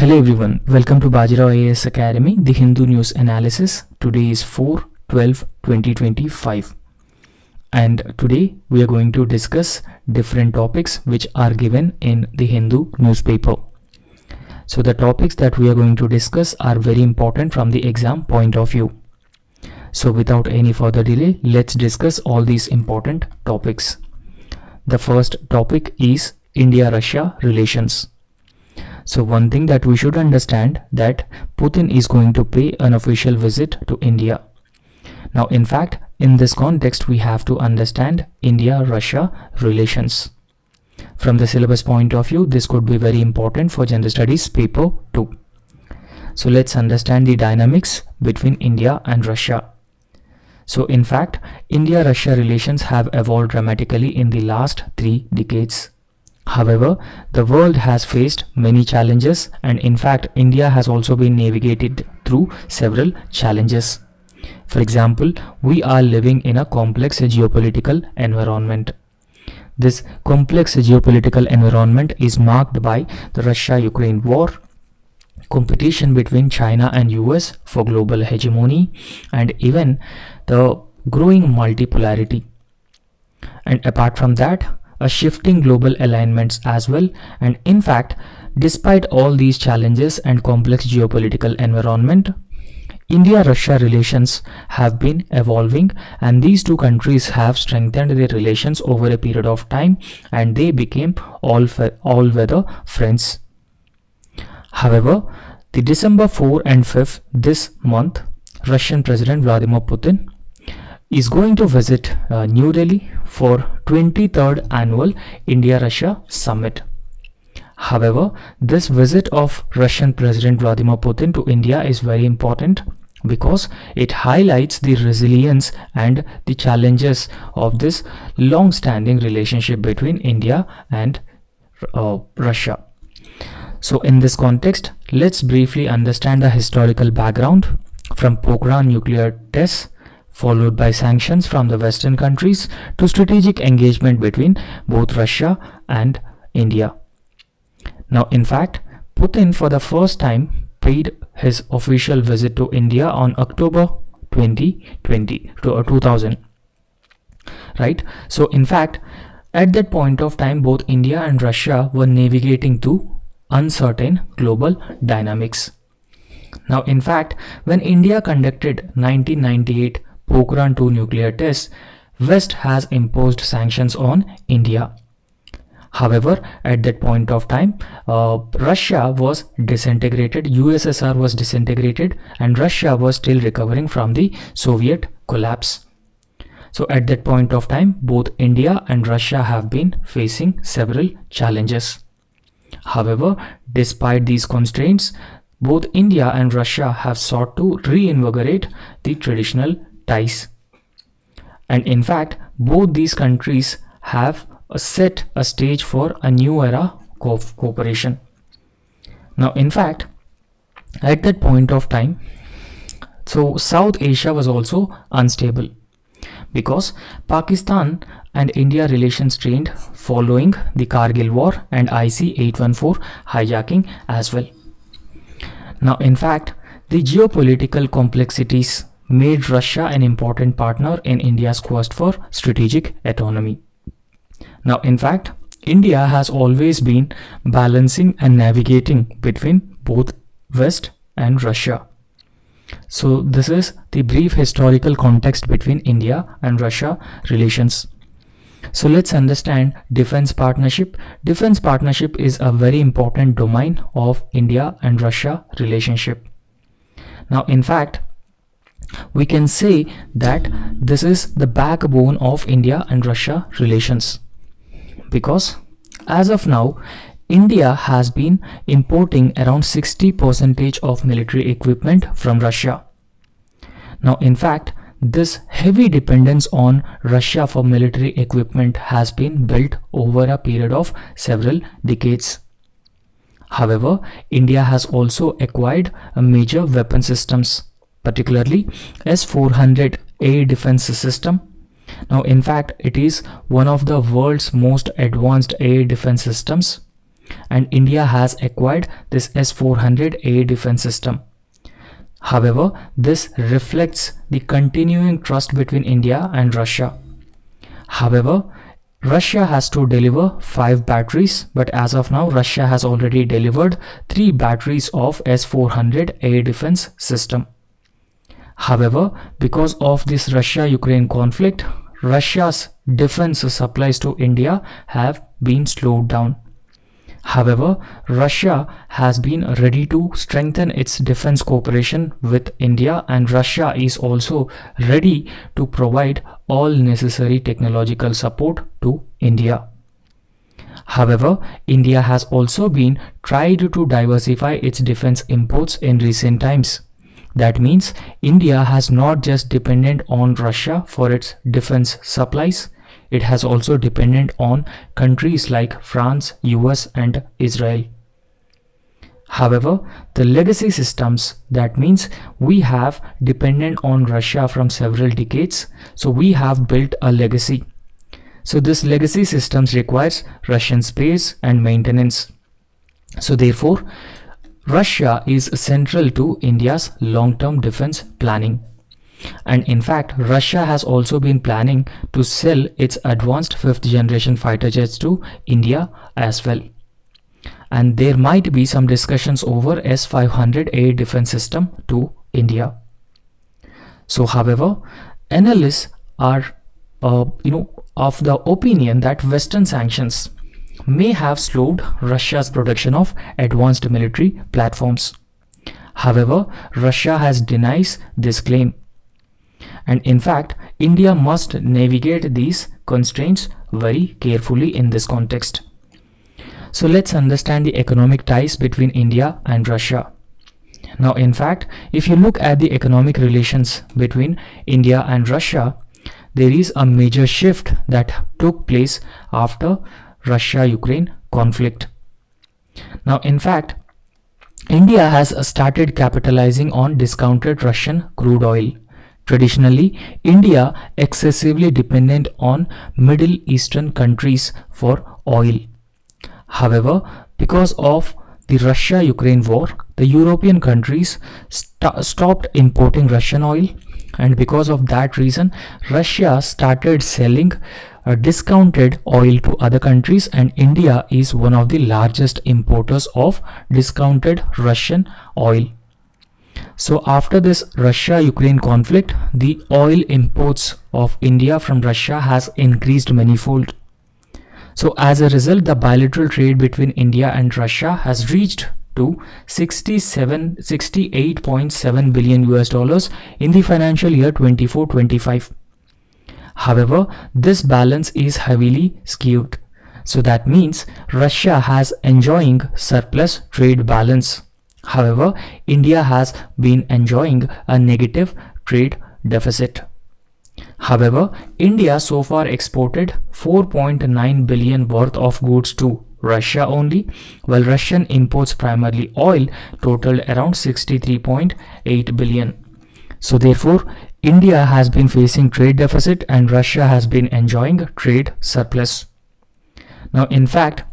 Hello everyone, welcome to Bajirao IAS Academy, the Hindu news analysis. Today is 4/12/2025 and today we are going to discuss different topics which are given in the Hindu newspaper. So the topics that we are going to discuss are very important from the exam point of view. So without any further delay, let's discuss all these important topics. The first topic is India-Russia relations. So one thing that we should understand that Putin is going to pay an official visit to India. Now in fact, in this context we have to understand India-Russia relations. From the syllabus point of view, this could be very important for General Studies paper 2. So let's understand the dynamics between India and Russia. So in fact, India-Russia relations have evolved dramatically in the last 3 decades. However, the world has faced many challenges, and in fact, India has also been navigated through several challenges. For example, we are living in a complex geopolitical environment. This complex geopolitical environment is marked by the Russia-Ukraine war, competition between China and US for global hegemony, and even the growing multipolarity. And apart from that, a shifting global alignments as well. And in fact, despite all these challenges and complex geopolitical environment, India-Russia relations have been evolving, and these two countries have strengthened their relations over a period of time, and they became all-weather friends. However, the December 4 and 5 this month, Russian President Vladimir Putin is going to visit New Delhi for 23rd annual India-Russia summit. However, this visit of Russian President Vladimir Putin to India is very important because it highlights the resilience and the challenges of this long-standing relationship between India and Russia. So in this context, let's briefly understand the historical background from Pokhran nuclear tests, followed by sanctions from the Western countries, to strategic engagement between both Russia and India. Now, in fact, Putin for the first time paid his official visit to India on October 2000. Right? So, in fact, at that point of time, both India and Russia were navigating through uncertain global dynamics. Now, in fact, when India conducted 1998 Pokhran 2 nuclear tests, West has imposed sanctions on India. However, at that point of time, Russia was disintegrated, USSR was disintegrated, and Russia was still recovering from the Soviet collapse. So at that point of time, both India and Russia have been facing several challenges. However, despite these constraints, both India and Russia have sought to reinvigorate the traditional ties. And in fact, both these countries have set a stage for a new era of cooperation. Now, in fact, at that point of time, so South Asia was also unstable because Pakistan and India relations strained following the Kargil war and IC-814 hijacking as well. Now, in fact, the geopolitical complexities made Russia an important partner in India's quest for strategic autonomy. Now, in fact, India has always been balancing and navigating between both West and Russia. So this is the brief historical context between India and Russia relations. So let's understand defense partnership. Defense partnership is a very important domain of India and Russia relationship. Now, in fact, we can say that this is the backbone of India and Russia relations because as of now, India has been importing around 60% of military equipment from Russia. Now, in fact, this heavy dependence on Russia for military equipment has been built over a period of several decades. However, India has also acquired a major weapon systems, particularly S-400 air defense system. Now, in fact, it is one of the world's most advanced air defense systems, and India has acquired this S-400A defense system. However, this reflects the continuing trust between India and Russia. However, Russia has to deliver 5 batteries, but as of now, Russia has already delivered 3 batteries of S-400A defense system. However, because of this Russia-Ukraine conflict, Russia's defense supplies to India have been slowed down. However, Russia has been ready to strengthen its defense cooperation with India, and Russia is also ready to provide all necessary technological support to India. However, India has also been tried to diversify its defense imports in recent times. That means India has not just dependent on Russia for its defense supplies, it has also dependent on countries like France, US and Israel. However, the legacy systems, that means we have dependent on Russia from several decades, so we have built a legacy. So this legacy systems requires Russian space and maintenance. So therefore, Russia is central to India's long-term defense planning. And in fact, Russia has also been planning to sell its advanced 5th generation fighter jets to India as well. And there might be some discussions over S-500A defense system to India. So however, analysts are of the opinion that Western sanctions may have slowed Russia's production of advanced military platforms. However, Russia has denied this claim. And in fact, India must navigate these constraints very carefully in this context. So let's understand the economic ties between India and Russia. Now, in fact, if you look at the economic relations between India and Russia, there is a major shift that took place after Russia-Ukraine conflict. Now, in fact, India has started capitalizing on discounted Russian crude oil. Traditionally, India excessively dependent on Middle Eastern countries for oil. However, because of the Russia-Ukraine war, the European countries stopped importing Russian oil, and because of that reason, Russia started selling discounted oil to other countries, and India is one of the largest importers of discounted Russian oil. So after this Russia-Ukraine conflict, the oil imports of India from Russia has increased manifold. So as a result, the bilateral trade between India and Russia has reached to 68.7 billion US dollars in the financial year 24-25. However, this balance is heavily skewed. So that means Russia has enjoying surplus trade balance. However, India has been enjoying a negative trade deficit. However, India so far exported 4.9 billion worth of goods to Russia only, while Russian imports, primarily oil, totaled around 63.8 billion. So therefore, India has been facing trade deficit and Russia has been enjoying trade surplus. Now, in fact,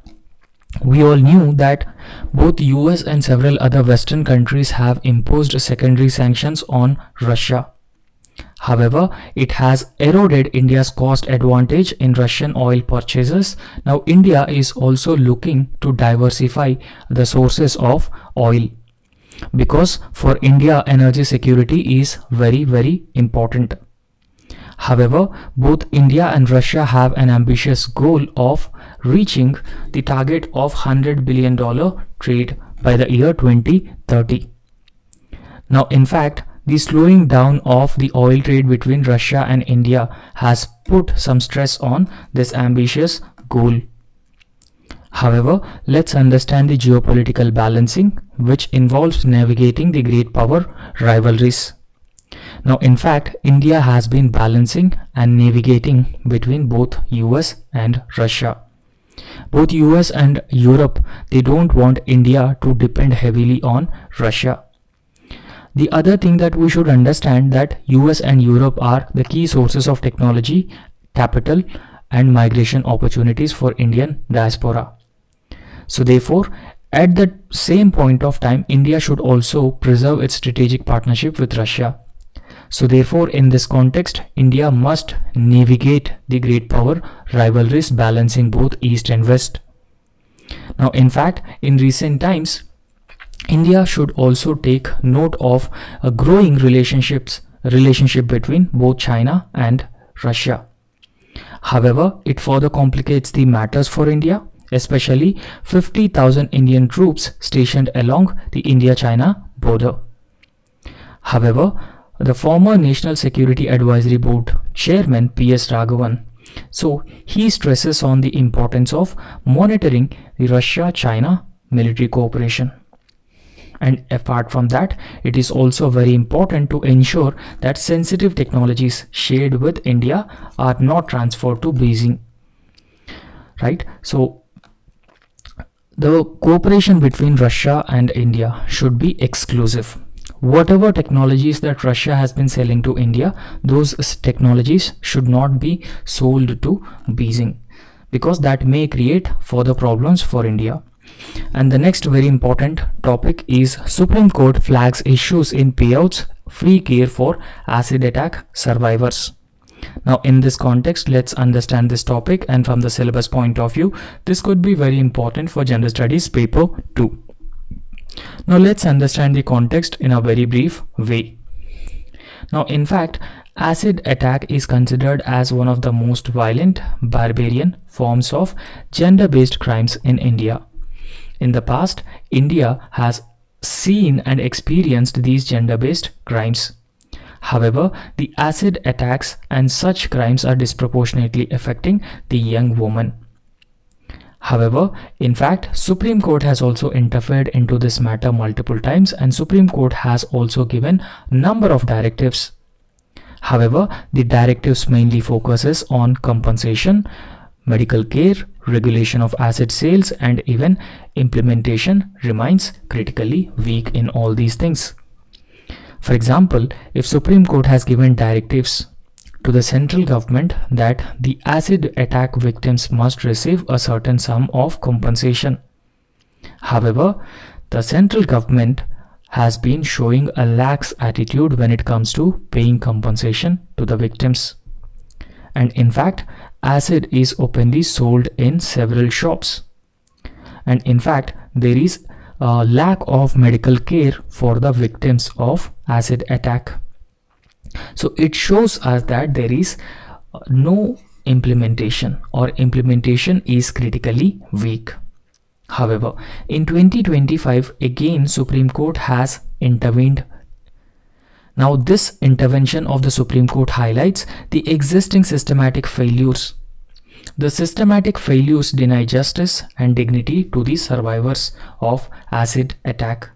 we all knew that both US and several other Western countries have imposed secondary sanctions on Russia. However, it has eroded India's cost advantage in Russian oil purchases. Now, India is also looking to diversify the sources of oil, because for India, energy security is very, very important. However, both India and Russia have an ambitious goal of reaching the target of $100 billion trade by the year 2030. Now, in fact, the slowing down of the oil trade between Russia and India has put some stress on this ambitious goal. However, let's understand the geopolitical balancing, which involves navigating the great power rivalries. Now, in fact, India has been balancing and navigating between both US and Russia. Both US and Europe, they don't want India to depend heavily on Russia. The other thing that we should understand that US and Europe are the key sources of technology, capital and migration opportunities for Indian diaspora. So therefore, at the same point of time, India should also preserve its strategic partnership with Russia. So therefore, in this context, India must navigate the great power rivalries balancing both East and West. Now, in fact, in recent times, India should also take note of a growing relationship between both China and Russia. However, it further complicates the matters for India, especially 50,000 Indian troops stationed along the India-China border. However, the former National Security Advisory Board Chairman P.S. Raghavan, so he stresses on the importance of monitoring the Russia-China military cooperation. And apart from that, it is also very important to ensure that sensitive technologies shared with India are not transferred to Beijing. Right? So the cooperation between Russia and India should be exclusive. Whatever technologies that Russia has been selling to India, those technologies should not be sold to Beijing, because that may create further problems for India. And the next very important topic is Supreme Court flags issues in payouts free care for acid attack survivors. Now, in this context, let's understand this topic, and from the syllabus point of view, this could be very important for General Studies paper 2. Now, let's understand the context in a very brief way. Now, in fact, acid attack is considered as one of the most violent, barbarian forms of gender-based crimes in India. In the past, India has seen and experienced these gender-based crimes. However, the acid attacks and such crimes are disproportionately affecting the young woman. However, in fact, Supreme Court has also interfered into this matter multiple times, and Supreme Court has also given number of directives. However, the directives mainly focuses on compensation, medical care, regulation of acid sales, and even implementation remains critically weak in all these things. For example, if Supreme Court has given directives to the central government that the acid attack victims must receive a certain sum of compensation. However, the central government has been showing a lax attitude when it comes to paying compensation to the victims. And in fact, acid is openly sold in several shops. And in fact, there is a lack of medical care for the victims of acid attack. So it shows us that there is no implementation, or implementation is critically weak. However, in 2025, again Supreme Court has intervened. Now, this intervention of the Supreme Court highlights the existing systematic failures. The systematic failures deny justice and dignity to the survivors of acid attack.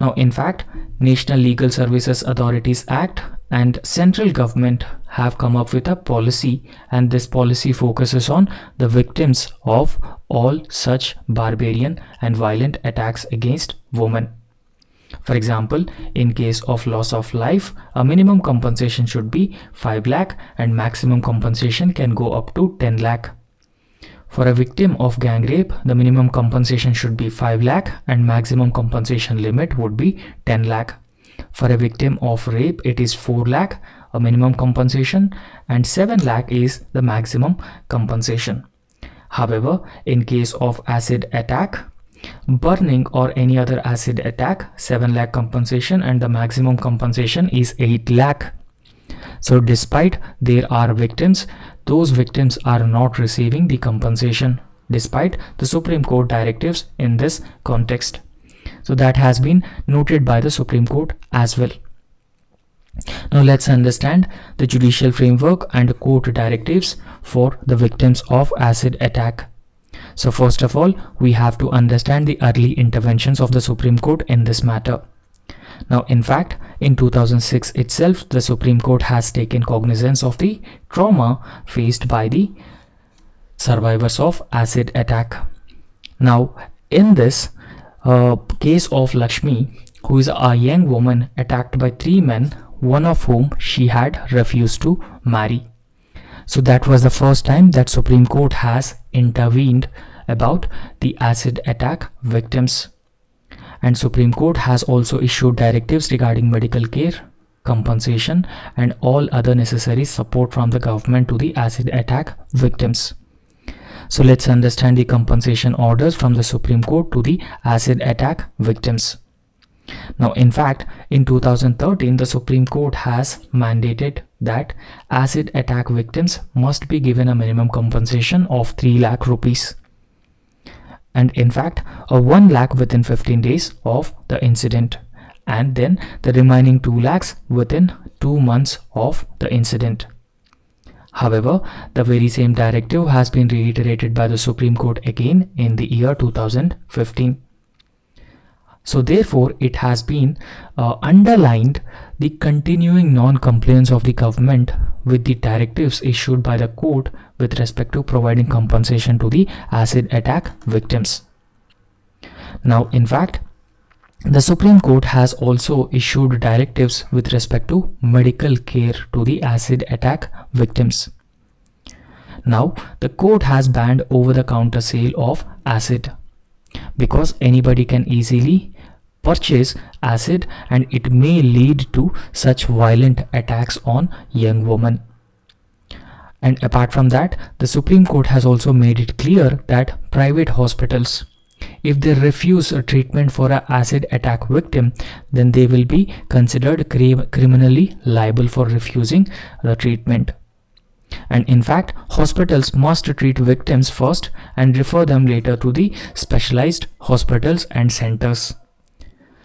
Now, in fact, National Legal Services Authorities Act and central government have come up with a policy, and this policy focuses on the victims of all such barbarian and violent attacks against women. For example, in case of loss of life, a minimum compensation should be 5 lakh and maximum compensation can go up to 10 lakh. For a victim of gang rape, the minimum compensation should be 5 lakh and maximum compensation limit would be 10 lakh. For a victim of rape, it is 4 lakh, a minimum compensation, and 7 lakh is the maximum compensation. However, in case of acid attack, burning or any other acid attack, 7 lakh compensation and the maximum compensation is 8 lakh. So despite there are victims, those victims are not receiving the compensation despite the Supreme Court directives in this context. So that has been noted by the Supreme Court as well. Now let's understand the judicial framework and court directives for the victims of acid attack. So first of all, we have to understand the early interventions of the Supreme Court in this matter. Now, in fact, in 2006 itself, the Supreme Court has taken cognizance of the trauma faced by the survivors of acid attack. Now, in this case of Lakshmi, who is a young woman attacked by 3 men, one of whom she had refused to marry. So that was the first time that Supreme Court has intervened about the acid attack victims. And Supreme Court has also issued directives regarding medical care, compensation, and all other necessary support from the government to the acid attack victims. So let's understand the compensation orders from the Supreme Court to the acid attack victims. Now, in fact, in 2013, the Supreme Court has mandated that acid attack victims must be given a minimum compensation of 3 lakh rupees. And in fact, a 1 lakh within 15 days of the incident, and then the remaining 2 lakhs within 2 months of the incident. However, the very same directive has been reiterated by the Supreme Court again in the year 2015. So therefore, it has been underlined the continuing non-compliance of the government with the directives issued by the court with respect to providing compensation to the acid attack victims. Now, in fact, the Supreme Court has also issued directives with respect to medical care to the acid attack victims. Now, the court has banned over-the-counter sale of acid because anybody can easily purchase acid and it may lead to such violent attacks on young women. And apart from that, the Supreme Court has also made it clear that private hospitals, if they refuse a treatment for an acid attack victim, then they will be considered criminally liable for refusing the treatment. And in fact, hospitals must treat victims first and refer them later to the specialized hospitals and centers.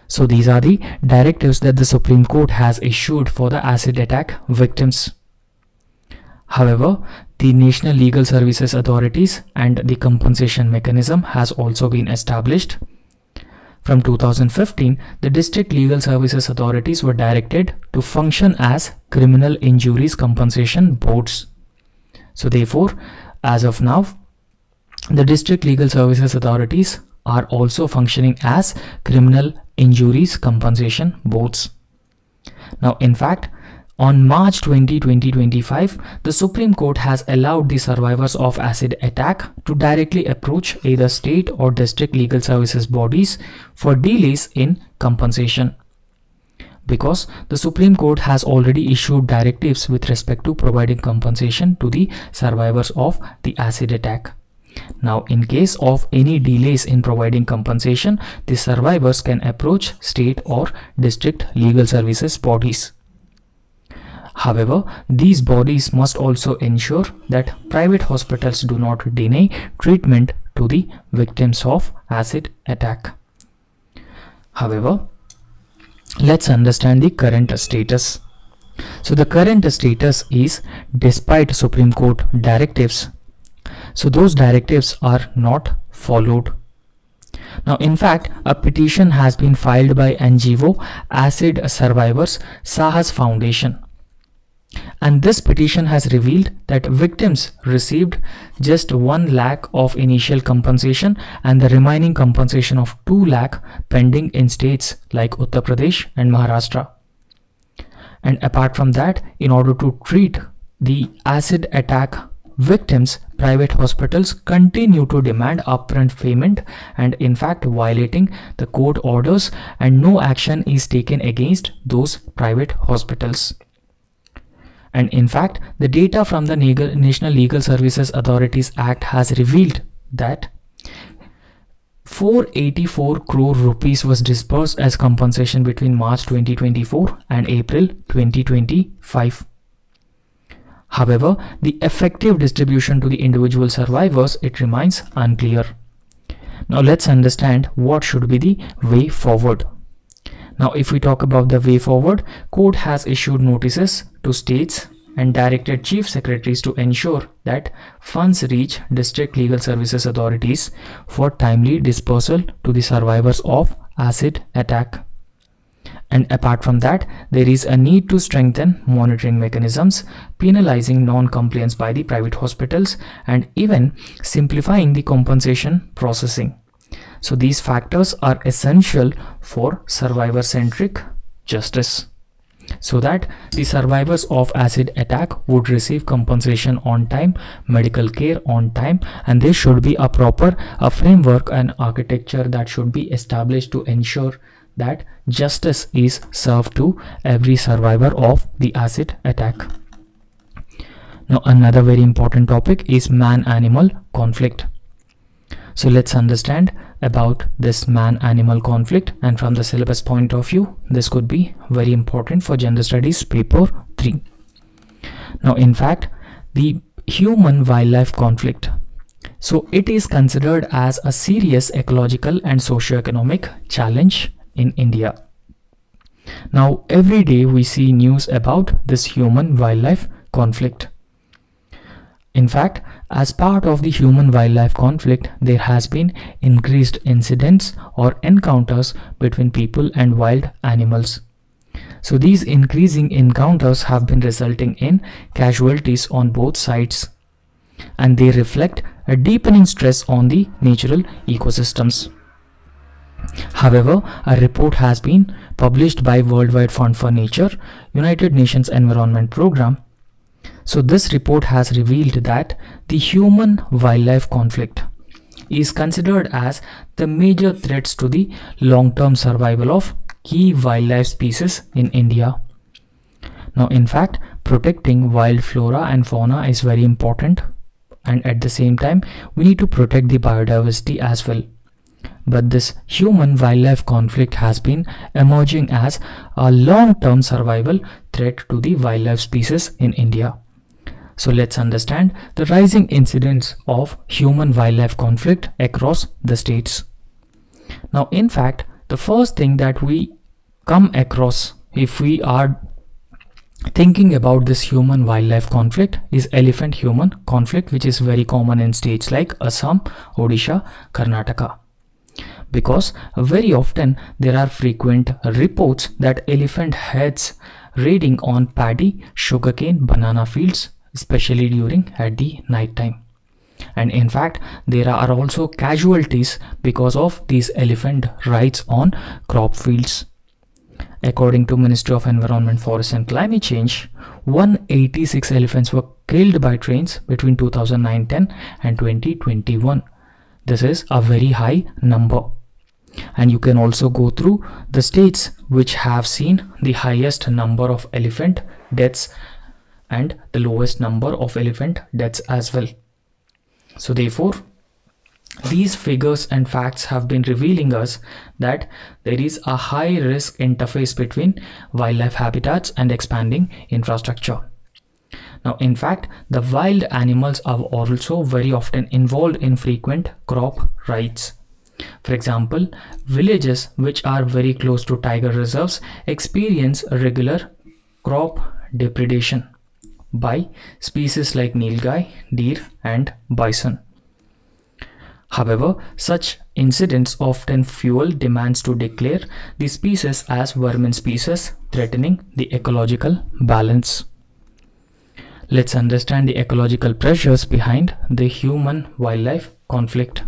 So these are the directives that the Supreme Court has issued for the acid attack victims. However, the National Legal Services Authorities and the compensation mechanism has also been established. From 2015, the District Legal Services Authorities were directed to function as criminal injuries compensation boards. So therefore, as of now, the District Legal Services Authorities are also functioning as criminal injuries compensation boards. Now, in fact, on March 20, 2025, the Supreme Court has allowed the survivors of acid attack to directly approach either state or district legal services bodies for delays in compensation, because the Supreme Court has already issued directives with respect to providing compensation to the survivors of the acid attack. Now, in case of any delays in providing compensation, the survivors can approach state or district legal services bodies. However, these bodies must also ensure that private hospitals do not deny treatment to the victims of acid attack. However, let's understand the current status. So the current status is, despite Supreme Court directives, so those directives are not followed. Now, in fact, a petition has been filed by NGO Acid Survivors Sahas Foundation, and this petition has revealed that victims received just 1 lakh of initial compensation and the remaining compensation of 2 lakh pending in states like Uttar Pradesh and Maharashtra. And apart from that, in order to treat the acid attack victims, private hospitals continue to demand upfront payment and in fact violating the court orders, and no action is taken against those private hospitals. And in fact, the data from the National Legal Services Authorities Act has revealed that 484 crore rupees was disbursed as compensation between March 2024 and April 2025. However, the effective distribution to the individual survivors, it remains unclear. Now let's understand what should be the way forward. Now, if we talk about the way forward, court has issued notices to states and directed chief secretaries to ensure that funds reach district legal services authorities for timely dispersal to the survivors of acid attack. And apart from that, there is a need to strengthen monitoring mechanisms, penalizing non-compliance by the private hospitals, and even simplifying the compensation processing. So these factors are essential for survivor-centric justice. so that the survivors of acid attack would receive compensation on time, medical care on time, and there should be a framework and architecture that should be established to ensure that justice is served to every survivor of the acid attack. Now another very important topic is man-animal conflict. So let's understand about this man-animal conflict, and from the syllabus point of view, this could be very important for Gender Studies paper 3. Now in fact, the human-wildlife conflict, so it is considered as a serious ecological and socio-economic challenge in India. Now every day we see news about this human-wildlife conflict. In fact, as part of the human-wildlife conflict, there has been increased incidents or encounters between people and wild animals. So these increasing encounters have been resulting in casualties on both sides, and they reflect a deepening stress on the natural ecosystems. However, a report has been published by Worldwide Fund for Nature, United Nations Environment Programme. So this report has revealed that the human-wildlife conflict is considered as the major threats to the long-term survival of key wildlife species in India. Now in fact, protecting wild flora and fauna is very important, and at the same time we need to protect the biodiversity as well. But this human-wildlife conflict has been emerging as a long-term survival threat to the wildlife species in India. So let's understand the rising incidence of human-wildlife conflict across the states. Now in fact, the first thing that we come across if we are thinking about this human-wildlife conflict is elephant-human conflict, which is very common in states like Assam, Odisha, Karnataka. Because very often there are frequent reports that elephant heads raiding on paddy, sugarcane, banana fields, especially during at the night time. And in fact, there are also casualties because of these elephant raids on crop fields. According to Ministry of Environment, Forest and Climate Change, 186 elephants were killed by trains between 2009-10 and 2021. This is a very high number. And you can also go through the states which have seen the highest number of elephant deaths and the lowest number of elephant deaths as well. So therefore, these figures and facts have been revealing us that there is a high risk interface between wildlife habitats and expanding infrastructure. Now in fact, the wild animals are also very often involved in frequent crop raids. For example, villages which are very close to tiger reserves experience regular crop depredation by species like nilgai, deer and bison. However, such incidents often fuel demands to declare the species as vermin species, threatening the ecological balance. Let's understand the ecological pressures behind the human-wildlife conflict.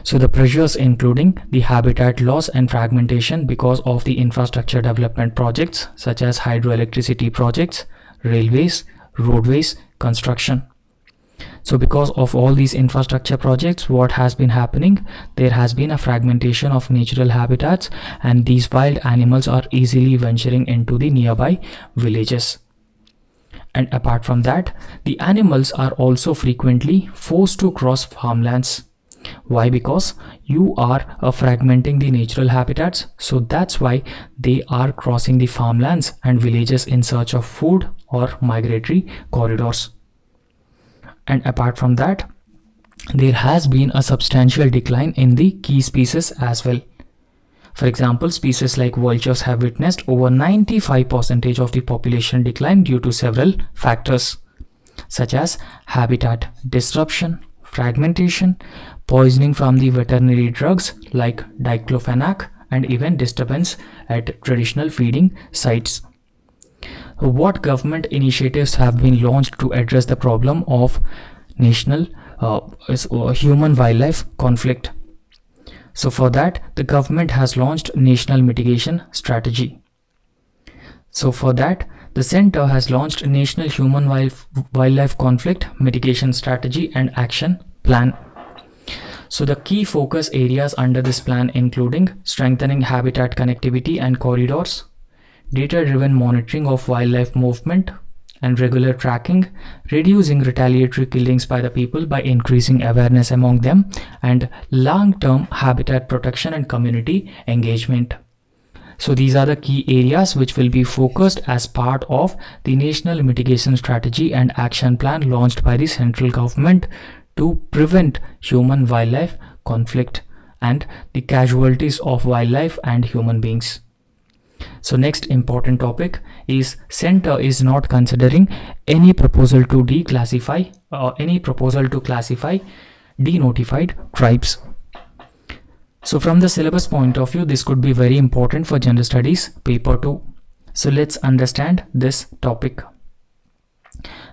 So the pressures including the habitat loss and fragmentation because of the infrastructure development projects such as hydroelectricity projects, railways, roadways, construction. So because of all these infrastructure projects, what has been happening? There has been a fragmentation of natural habitats, and these wild animals are easily venturing into the nearby villages. And apart from that, the animals are also frequently forced to cross farmlands. Why? Because you are fragmenting the natural habitats, so that's why they are crossing the farmlands and villages in search of food or migratory corridors. And apart from that, there has been a substantial decline in the key species as well. For example, species like vultures have witnessed over 95% of the population decline due to several factors such as habitat disruption, fragmentation, poisoning from the veterinary drugs like diclofenac, and even disturbance at traditional feeding sites. What government initiatives have been launched to address the problem of national human-wildlife conflict? So for that, the government has launched National Mitigation Strategy. So for that, the center has launched a national human wildlife conflict mitigation strategy and action plan. So the key focus areas under this plan including strengthening habitat connectivity and corridors, data-driven monitoring of wildlife movement and regular tracking, reducing retaliatory killings by the people by increasing awareness among them, and long-term habitat protection and community engagement. So these are the key areas which will be focused as part of the National Mitigation Strategy and Action Plan launched by the central government to prevent human-wildlife conflict and the casualties of wildlife and human beings. So next important topic is center is not considering any proposal to declassify denotified tribes. So from the syllabus point of view, this could be very important for general studies paper 2. So let's understand this topic.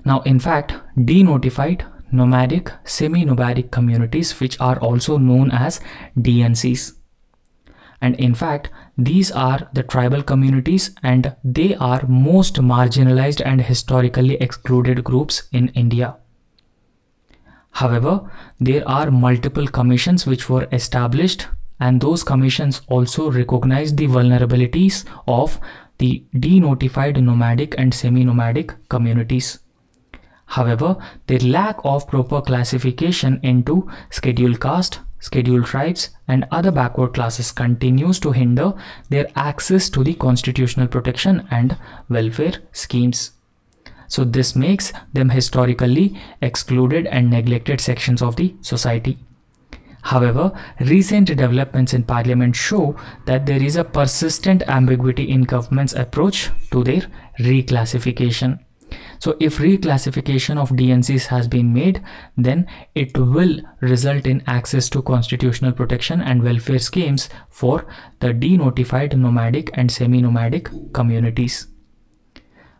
Now in fact, denotified, nomadic, semi-nomadic communities, which are also known as DNCs. And in fact, these are the tribal communities and they are most marginalized and historically excluded groups in India. However, there are multiple commissions which were established, and those commissions also recognize the vulnerabilities of the denotified nomadic and semi-nomadic communities. However, their lack of proper classification into scheduled caste, scheduled tribes and other backward classes continues to hinder their access to the constitutional protection and welfare schemes. So this makes them historically excluded and neglected sections of the society. However, recent developments in Parliament show that there is a persistent ambiguity in government's approach to their reclassification. So if reclassification of DNCs has been made, then it will result in access to constitutional protection and welfare schemes for the denotified nomadic and semi-nomadic communities.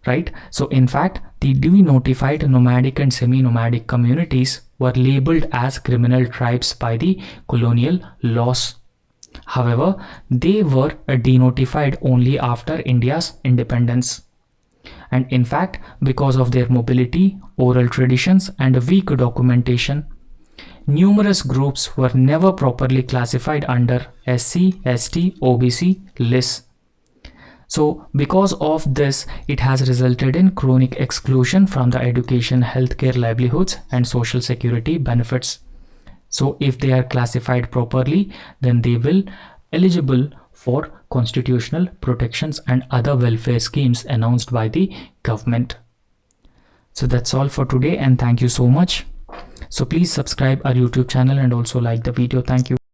Right? So in fact, the denotified nomadic and semi-nomadic communities were labeled as criminal tribes by the colonial laws. However, they were denotified only after India's independence. And in fact, because of their mobility, oral traditions and weak documentation, numerous groups were never properly classified under SC, ST, OBC lists. So because of this, it has resulted in chronic exclusion from the education, healthcare, livelihoods and social security benefits. So if they are classified properly, then they will eligible for constitutional protections and other welfare schemes announced by the government. So that's all for today and thank you so much. So please subscribe our YouTube channel and also like the video. Thank you.